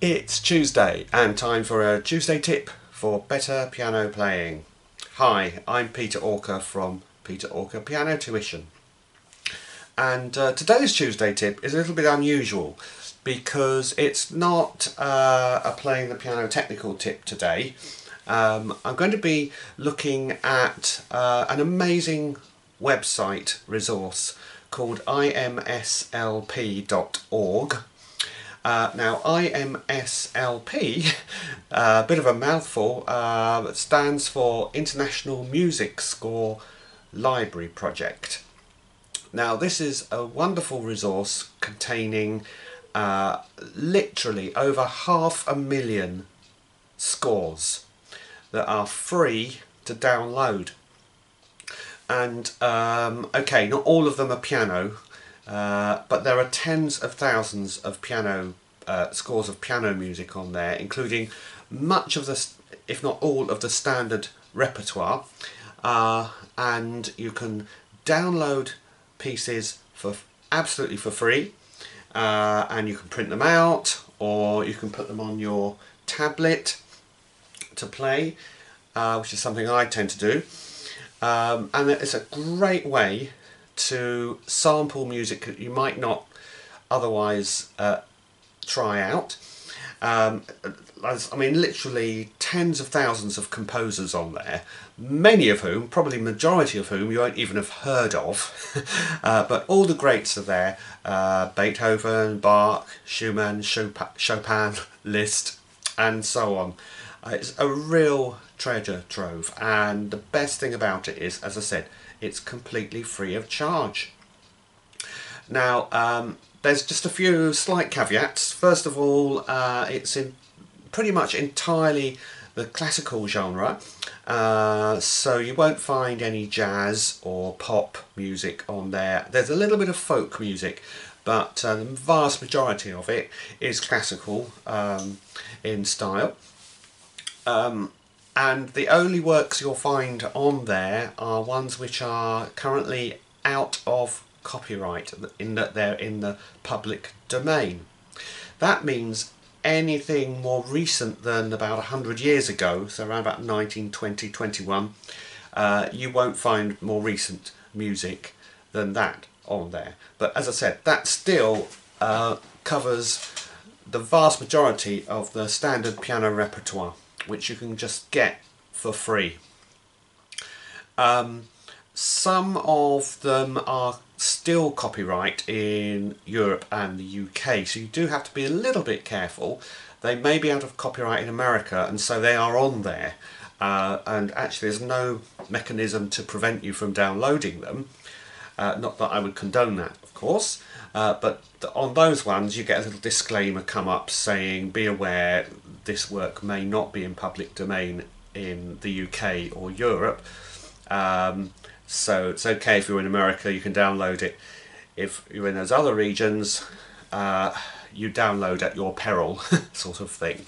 It's Tuesday and time for a Tuesday tip for better piano playing. Hi, I'm Peter Orker from Peter Orker Piano Tuition. And today's Tuesday tip is a little bit unusual because it's not a playing the piano technical tip today. I'm going to be looking at an amazing website resource called IMSLP.org. Now IMSLP, a bit of a mouthful, stands for International Music Score Library Project. Now this is a wonderful resource containing literally over 500,000 scores that are free to download. And okay, not all of them are piano, but there are tens of thousands of piano scores of piano music on there, including much of the, if not all, of the standard repertoire. And you can download pieces for absolutely for free, and you can print them out, or you can put them on your tablet to play, which is something I tend to do. And it's a great way to sample music that you might not otherwise try out. I mean, literally tens of thousands of composers on there, many of whom, probably majority of whom, you won't even have heard of. But all the greats are there: Beethoven, Bach, Schumann, Chopin, Liszt, and so on. It's a real treasure trove, and the best thing about it is, as I said, it's completely free of charge. Now, there's just a few slight caveats. First of all, it's in pretty much entirely the classical genre, so you won't find any jazz or pop music on there. There's a little bit of folk music, but the vast majority of it is classical in style. And the only works you'll find on there are ones which are currently out of copyright, in that they're in the public domain. That means anything more recent than about 100 years ago, so around about 1920, 21, you won't find more recent music than that on there. But as I said, that still covers the vast majority of the standard piano repertoire, which you can just get for free. Some of them are still copyright in Europe and the UK, so you do have to be a little bit careful. They may be out of copyright in America, and so they are on there, and actually there's no mechanism to prevent you from downloading them. Not that I would condone that, of course, but on those ones you get a little disclaimer come up saying, be aware, this work may not be in public domain in the UK or Europe. So it's okay if you're in America, you can download it. If you're in those other regions, you download at your peril, sort of thing.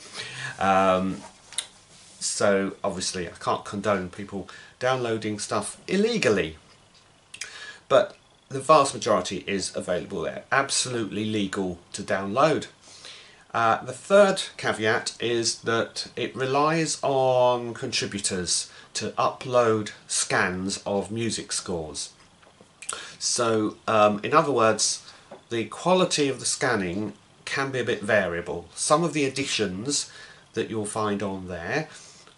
So obviously I can't condone people downloading stuff illegally, but the vast majority is available there, absolutely legal to download. The third caveat is that it relies on contributors to upload scans of music scores. So in other words, the quality of the scanning can be a bit variable. Some of the editions that you'll find on there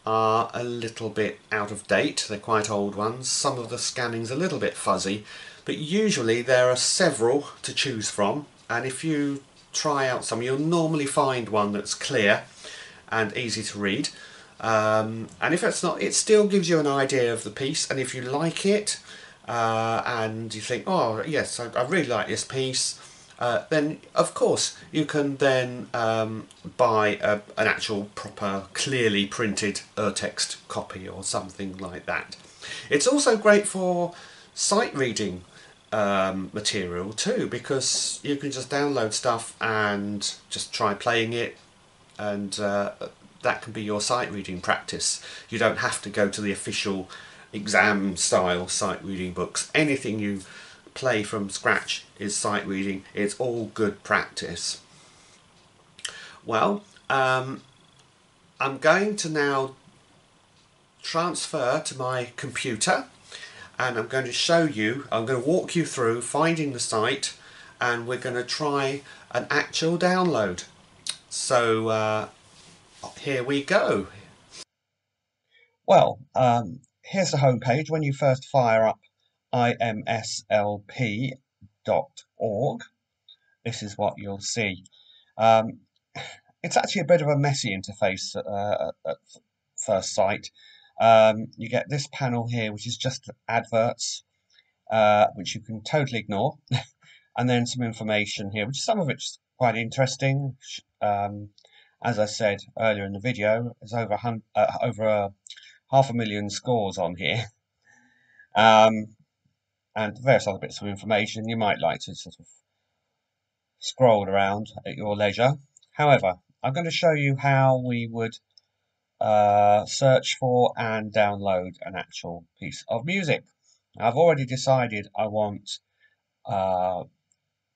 are a little bit out of date, they're quite old ones. Some of the scanning's a little bit fuzzy, but usually there are several to choose from, and if you try out some, you'll normally find one that's clear and easy to read, and if it's not, it still gives you an idea of the piece, and if you like it and you think, oh yes, I really like this piece, then of course you can then buy an actual proper clearly printed urtext copy or something like that. It's also great for sight reading material too, because you can just download stuff and just try playing it, and that can be your sight reading practice. You don't have to go to the official exam style sight reading books. Anything you play from scratch is sight reading. It's all good practice. Well, I'm going to now transfer to my computer, and I'm going to show you, I'm going to walk you through finding the site, and we're going to try an actual download. So here we go. Well, here's the home page. When you first fire up IMSLP.org, this is what you'll see. It's actually a bit of a messy interface at first sight. You get this panel here, which is just adverts, which you can totally ignore, and then some information here, which some of it's quite interesting. As I said earlier in the video, there's over 500,000 scores on here, and various other bits of information you might like to sort of scroll around at your leisure. However, I'm going to show you how we would search for and download an actual piece of music. I've already decided I want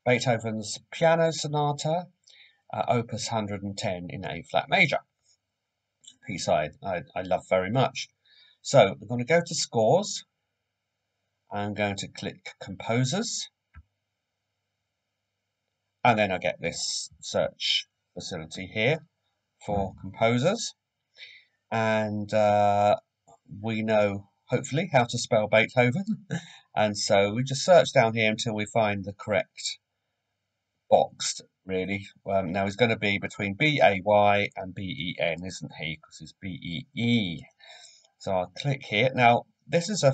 Beethoven's Piano Sonata, Opus 110 in A flat major, piece I love very much. So I'm going to go to Scores. I'm going to click Composers, and then I get this search facility here for composers, and we know hopefully how to spell Beethoven, and so we just search down here until we find the correct box, really. Now he's going to be between B-A-Y and B-E-N, isn't he? Because it's B-E-E. So I'll click here. Now this is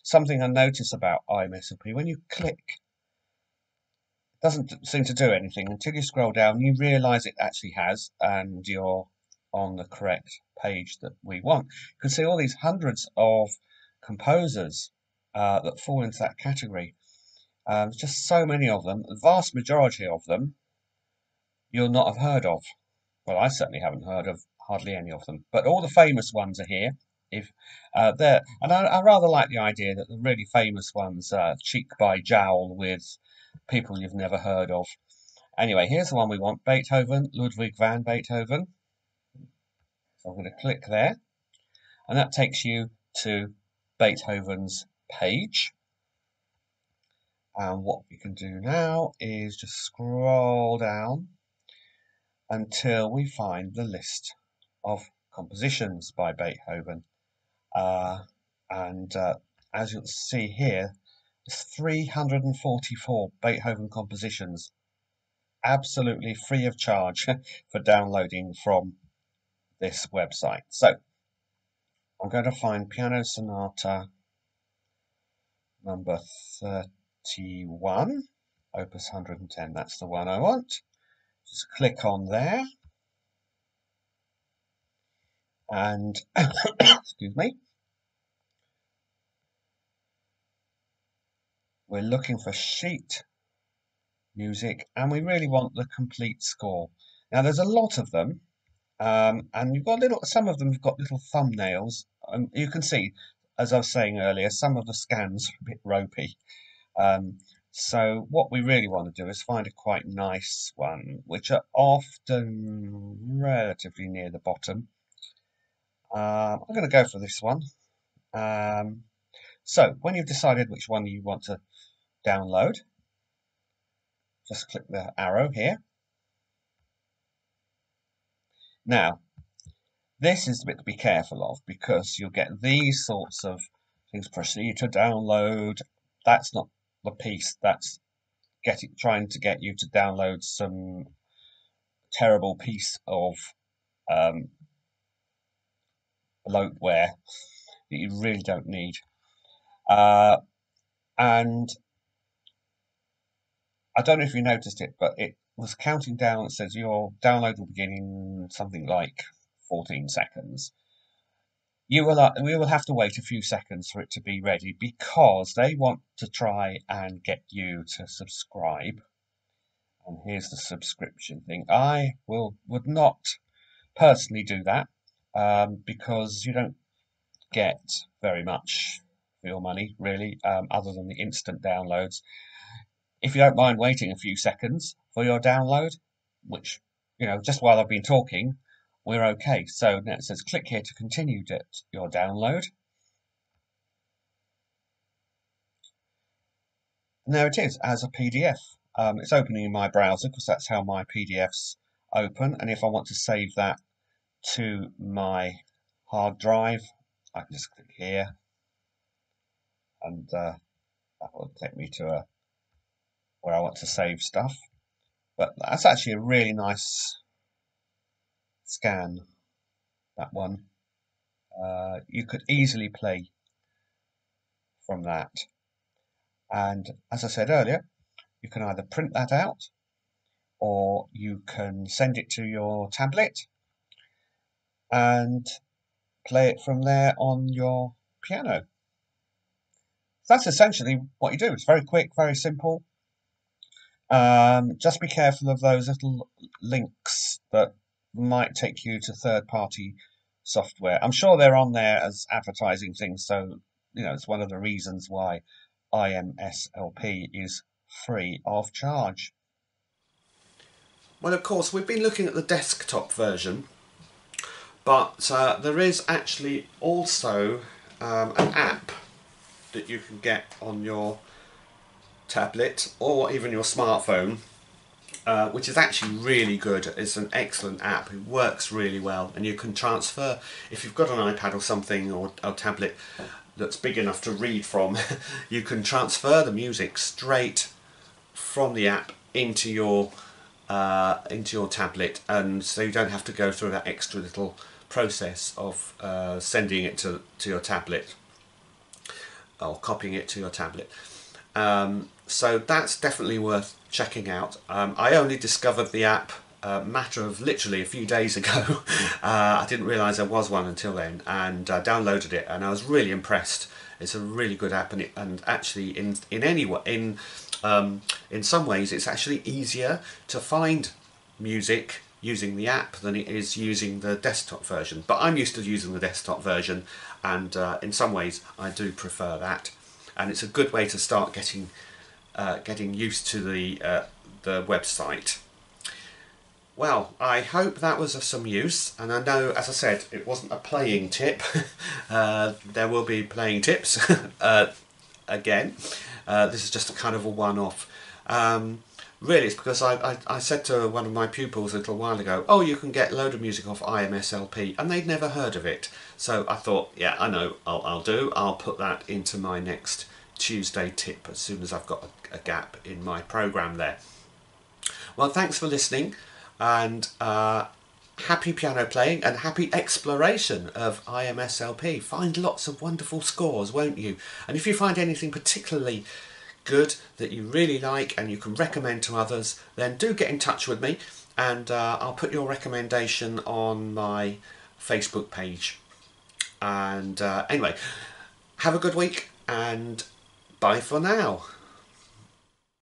something I notice about IMSLP. When you click, it doesn't seem to do anything until you scroll down. You realise it actually has, and you're on the correct page that we want. You can see all these hundreds of composers that fall into that category. Just so many of them. The vast majority of them you'll not have heard of. Well, I certainly haven't heard of hardly any of them. But all the famous ones are here. If they're, and I rather like the idea that the really famous ones cheek by jowl with people you've never heard of. Anyway, here's the one we want: Beethoven, Ludwig van Beethoven. So I'm going to click there, and that takes you to Beethoven's page. And what we can do now is just scroll down until we find the list of compositions by Beethoven. As you'll see here, there's 344 Beethoven compositions, absolutely free of charge for downloading from this website. So I'm going to find Piano Sonata number 31, Opus 110. That's the one I want. Just click on there, and excuse me, we're looking for sheet music, and we really want the complete score. Now there's a lot of them, and you've got some of them have got little thumbnails. You can see, as I was saying earlier, some of the scans are a bit ropey. So what we really want to do is find a quite nice one, which are often relatively near the bottom. I'm going to go for this one. So when you've decided which one you want to download, just click the arrow here. Now, this is the bit to be careful of, because you'll get these sorts of things: proceed to download. That's not the piece. That's trying to get you to download some terrible piece of bloatware that you really don't need. And I don't know if you noticed it, but it was counting down. It says your download will begin in something like 14 seconds. We will have to wait a few seconds for it to be ready, because they want to try and get you to subscribe. And here's the subscription thing. I would not personally do that, because you don't get very much for your money, really, other than the instant downloads. If you don't mind waiting a few seconds for your download, which just while I've been talking, we're okay. So now it says click here to continue your download. And there it is as a PDF. It's opening in my browser because that's how my PDFs open. And if I want to save that to my hard drive, I can just click here, and that will take me to where I want to save stuff. But that's actually a really nice scan, that one. You could easily play from that. And as I said earlier, you can either print that out or you can send it to your tablet and play it from there on your piano. That's essentially what you do. It's very quick, very simple. Just be careful of those little links that might take you to third-party software. I'm sure they're on there as advertising things, so it's one of the reasons why IMSLP is free of charge. Well, of course, we've been looking at the desktop version, but there is actually also an app that you can get on your tablet or even your smartphone, which is actually really good. It's an excellent app. It works really well, and you can transfer, if you've got an iPad or something, or a tablet that's big enough to read from, you can transfer the music straight from the app into your tablet, and so you don't have to go through that extra little process of sending it to your tablet or copying it to your tablet. So that's definitely worth checking out. I only discovered the app a matter of literally a few days ago. I didn't realise there was one until then, and downloaded it, and I was really impressed. It's a really good app, and actually in some ways it's actually easier to find music using the app than it is using the desktop version. But I'm used to using the desktop version, and in some ways I do prefer that. And it's a good way to start getting used to the website. Well, I hope that was of some use, and I know, as I said, it wasn't a playing tip. There will be playing tips again. This is just a kind of a one-off. Really, it's because I said to one of my pupils a little while ago, oh, you can get a load of music off IMSLP, and they'd never heard of it. So I thought, yeah, I know, I'll put that into my next Tuesday tip as soon as I've got a gap in my programme there. Well, thanks for listening, and happy piano playing and happy exploration of IMSLP. Find lots of wonderful scores, won't you? And if you find anything particularly good that you really like and you can recommend to others, then do get in touch with me, and I'll put your recommendation on my Facebook page. And anyway, have a good week, and bye for now.